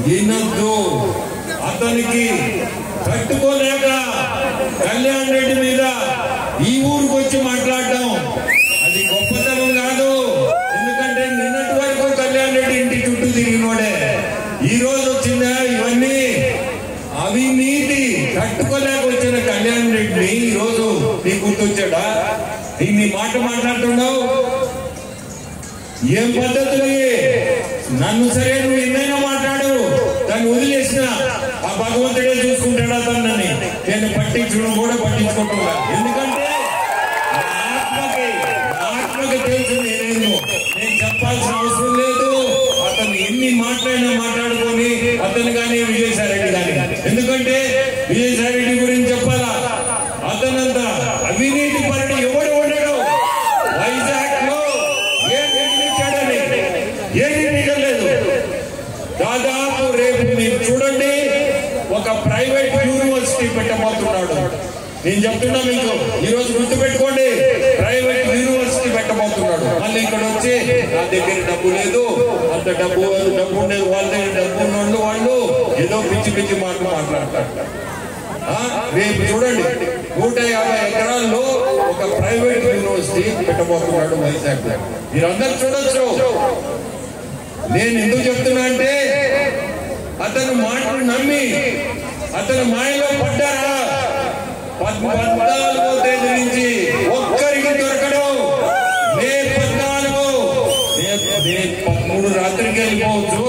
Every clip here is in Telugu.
వినొద్దు. అతనికి తట్టుకోలేక కళ్యాణ్ రెడ్డి మీద ఈ ఊరికి వచ్చి మాట్లాడటం అది గొప్పతనం కాదు. ఎందుకంటే నిన్నటి వరకు కళ్యాణ్ రెడ్డి ఇంటి చుట్టూ తిరిగినోడే. ఈ రోజు వచ్చిందా ఇవన్నీ అవినీతి తట్టుకోలేక వచ్చిన కళ్యాణ్ రెడ్డిని ఈ రోజు నీకు గుర్తొచ్చాడా? నీ మాట మాట్లాడుతున్నావు. ఏం పద్ధతులు? నన్ను సరే నువ్వు ఎన్నైనా మాట్లాడు, దాన్ని వదిలేసిన ఆ భగవంతుడే చూసుకుంటాడా తనని? నేను పట్టించడం కూడా పట్టించుకుంటున్నా. ఎందుకంటే ఆత్మకి తెలుసు నేను చెప్పాల్సిన అవసరం లేదు. అతను ఎన్ని మాట్లాడినా మాట్లాడుకొని అతను కానీ విజయసాయిరెడ్డి కానీ, ఎందుకంటే విజయసాయిరెడ్డి గురించి చెప్పాలా? అతనంత అవినీతి పరుడు ఎవడు ఉండడు. వైజాగ్ లో ఏం నిర్మించాడని ఏది మిగలేదు. దాదాపు రేపు మీరు చూడండి, ఒక ప్రైవేట్ యూనివర్సిటీ పెట్టబోతున్నాడు. నేను చెప్తున్నా మీకు, ఈ రోజు గుర్తు పెట్టుకోండి, ప్రైవేట్ యూనివర్సిటీ పెట్టబోతున్నాడు. మళ్ళీ ఇక్కడ వచ్చి నా దగ్గర డబ్బు లేదు, అంత డబ్బు ఉండేది వాళ్ళ దగ్గర, డబ్బు ఉన్నోళ్ళు వాళ్ళు ఏదో పిచ్చి పిచ్చి మాటలు మాట్లాడతారు. రేపు చూడండి 150 ఎకరాల్లో ఒక ప్రైవేట్ యూనివర్సిటీ పెట్టబోతున్నాడు వైజాగ్. మీరందరూ చూడొచ్చు. నేను ఎందుకు చెప్తున్నా అంటే, అతను మాటలు నమ్మి అతను మాయలో పడ్డారా? 14వ తేదీ నుంచి ఒక్కరికి దొరకడం. మే 14, మే 13 రాత్రికి వెళ్ళిపోవచ్చు,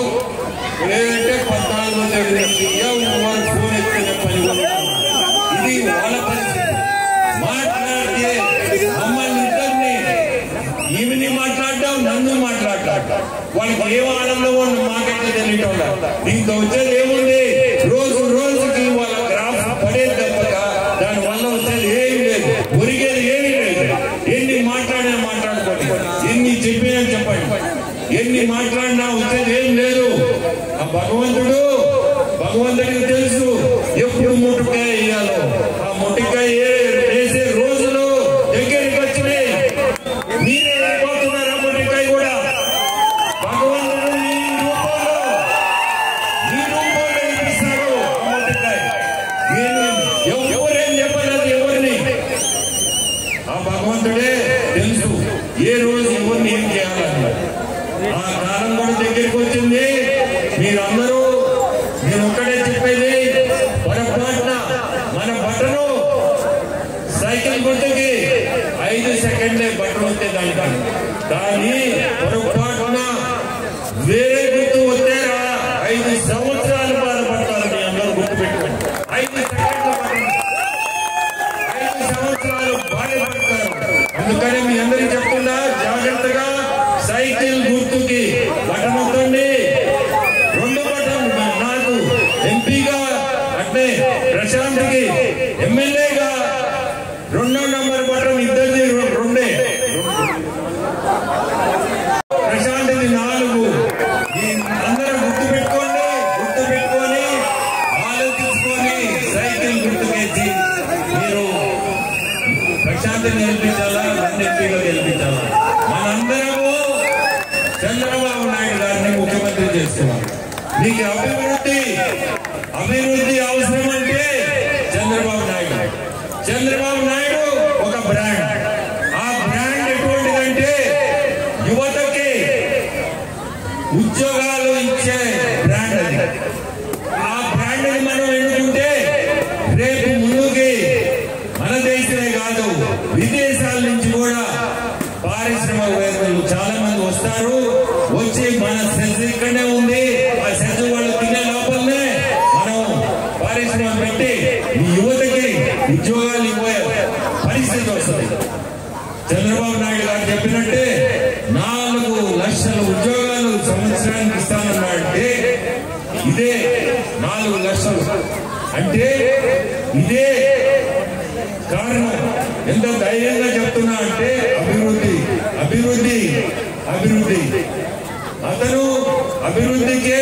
లేదంటే 14వ తేదీ నుంచి ఎవరు ఫోన్ ఎత్తిన పని. ఇది వాళ్ళ పరిస్థితి. మాట్లాడితే మమ్మల్ని ఇద్దరిని, ఈమెని మాట్లాడటం, నన్ను మాట్లాడటం, వాళ్ళకి ఏం ఆనందం ఉంది మాకైతే తెలియటం. దీంతో వచ్చేది ఏముంది? రోజు రోజుకి వాళ్ళ గ్రాఫ్ పడేది తప్పక దాని వల్ల వచ్చేది ఏమి లేదు, ఒరిగేది ఏమీ లేదు. ఎన్ని మాట్లాడినా మాట్లాడుకోండి, ఎన్ని చెప్పినా చెప్పండి, ఎన్ని మాట్లాడినా వచ్చేది ఏం లేదు. ఆ భగవంతుడికి తెలుసు ఎప్పుడు ముట్టుకాయ వేయాలో. ఆ ముట్టుకాయ వేసే రోజులు దగ్గరికి వచ్చినాయి. మీరే వెళ్ళిపోతున్నారు. ఆ ముట్టుకాయ కూడా భగవంతుడు ఈ రూపంలో ఇప్పిస్తాడు. ఆ ముట్టుకాయ ఎవరేం చెప్పలేదు ఎవరిని. ఆ భగవంతుడే తెలుసు ఏ రోజు ఎవరిని ఏం చేయాలని. ఆ కాలం కూడా దగ్గరికి వచ్చింది. మీరందరూ, నేను ఒక్కడే చెప్పేది, పొరపాటున మన బట్టను సైకిల్ గుర్తుకి 5 సెకండ్లే బట్టలు వస్తే దాని పొరపాటున వేరే గుర్తు వస్తేరా 5 సంవత్సరాలు బాధపడతారు. మీ అందరూ గుర్తుపెట్టుకోండి. 5 సెకండ్ల 5 సంవత్సరాలు బాధపడతారు. అందుకని మీ అందరికీ చెప్తున్నా, జాగ్రత్తగా సైకిల్ గుర్తుకి బటన్ వస్తుంది. 2 బటన్ నాకు ఎంపీగా, అట్లే ప్రశాంత్కి ఎమ్మెల్యేగా 2వ నంబర్ బటన్ ఇద్దరిది 2. ప్రశాంత్ది 4. అందరూ గుర్తు పెట్టుకొని ఆలోచించుకొని సైకిల్ గుర్తుకేసి మీరు ప్రశాంత్ గెలిపించాలా, నన్ను ఎంపీగా గెలిపించాలా? మనందరము చంద్రబాబు నాయుడు గారిని ముఖ్యమంత్రి చేస్తున్నాం. మీకు అభివృద్ధి అవసరం అంటే చంద్రబాబు నాయుడు ఒక బ్రాండ్. ఆ బ్రాండ్ ఎటువంటిదంటే యువతకి ఉద్యోగాలు ఇచ్చే బ్రాండ్ అది. ఆ బ్రాండ్ ని మనం ఎన్నుకుంటే రేపు ముందుకి మన దేశమే కాదు, విదేశాల నుంచి కూడా పారిశ్రామికవేత్తలు చాలా మంది వస్తారు. వచ్చి మన సెజ్ ఇక్కడనే ఉంది, ఆ సెజ్ వాళ్ళు తినే లోపలనే మనం పారిశ్రామిక పెట్టి ఈ యువతకి ఉద్యోగాలు ఇవ్వే పరిస్థితి వస్తుంది. చంద్రబాబు నాయుడు గారు చెప్పినట్టే 4 లక్షల ఉద్యోగాలు సంవత్సరానికి ఇస్తానన్నాడంటే, ఇదే 4 లక్షలు అంటే ఇదే కారణం. ఎంత ధైర్యంగా చెప్తున్నా అంటే అభివృద్ధి. అతను అభివృద్ధికే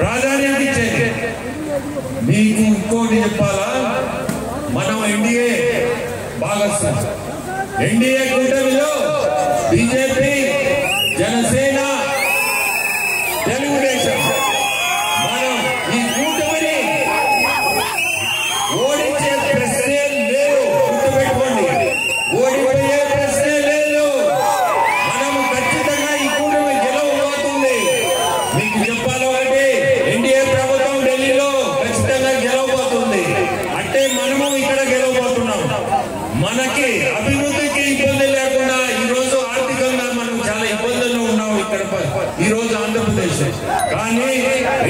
ప్రాధాన్యత ఇచ్చేది. మీకు ఇంకోటి చెప్పాలా, మనం ఎన్డీఏ భాగస్వామి. ఎన్డీఏ కూటమిలో బీజేపీ, జనసేన, తెలుగుదేశం, మన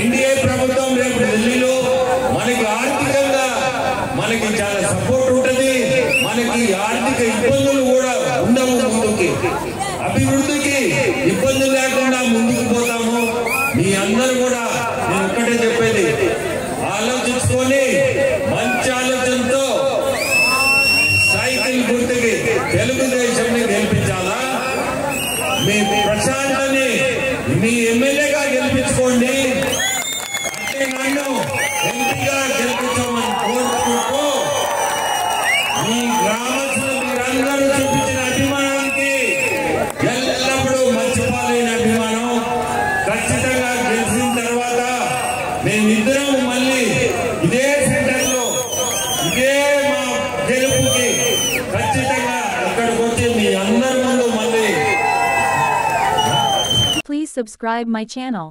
ఎన్డీఏ ప్రభుత్వం రేపు ఢిల్లీలో మనకి ఆర్థికంగా మనకి చాలా సపోర్ట్ ఉంటుంది. మనకి ఆర్థిక ఇబ్బందులు కూడా ఉండవు. ముందుకి అభివృద్ధికి ఇబ్బందులు లేకుండా ముందుకు పోతాము. మీ అందరూ కూడా నేను ఒక్కటే చెప్పేది, ఆలోచించుకొని మంచి ఆలోచనతో సైకిల్ గుర్తుకి తెలుగుదేశంని గెలిపించాలా? మీ ప్రశాంతని మీ ఎమ్మెల్యేగా గెలిపించుకోండి. అంటే నన్ను ఎంపీగా గెలిపించమని కోరుకుంటూ మీ గ్రామస్తులు మీరందరూ చూపించిన అభిమానానికి ఎల్లప్పుడూ మర్చిపోలేని అభిమానం. ఖచ్చితంగా గెలిచిన తర్వాత మేమిద్దరం మళ్ళీ ఇదే సెంటర్ లో ఇదే మా గెలుపుకి ఖచ్చితంగా ఇక్కడికి వచ్చి మీ అందరి ముందు మళ్ళీ. Please subscribe my channel.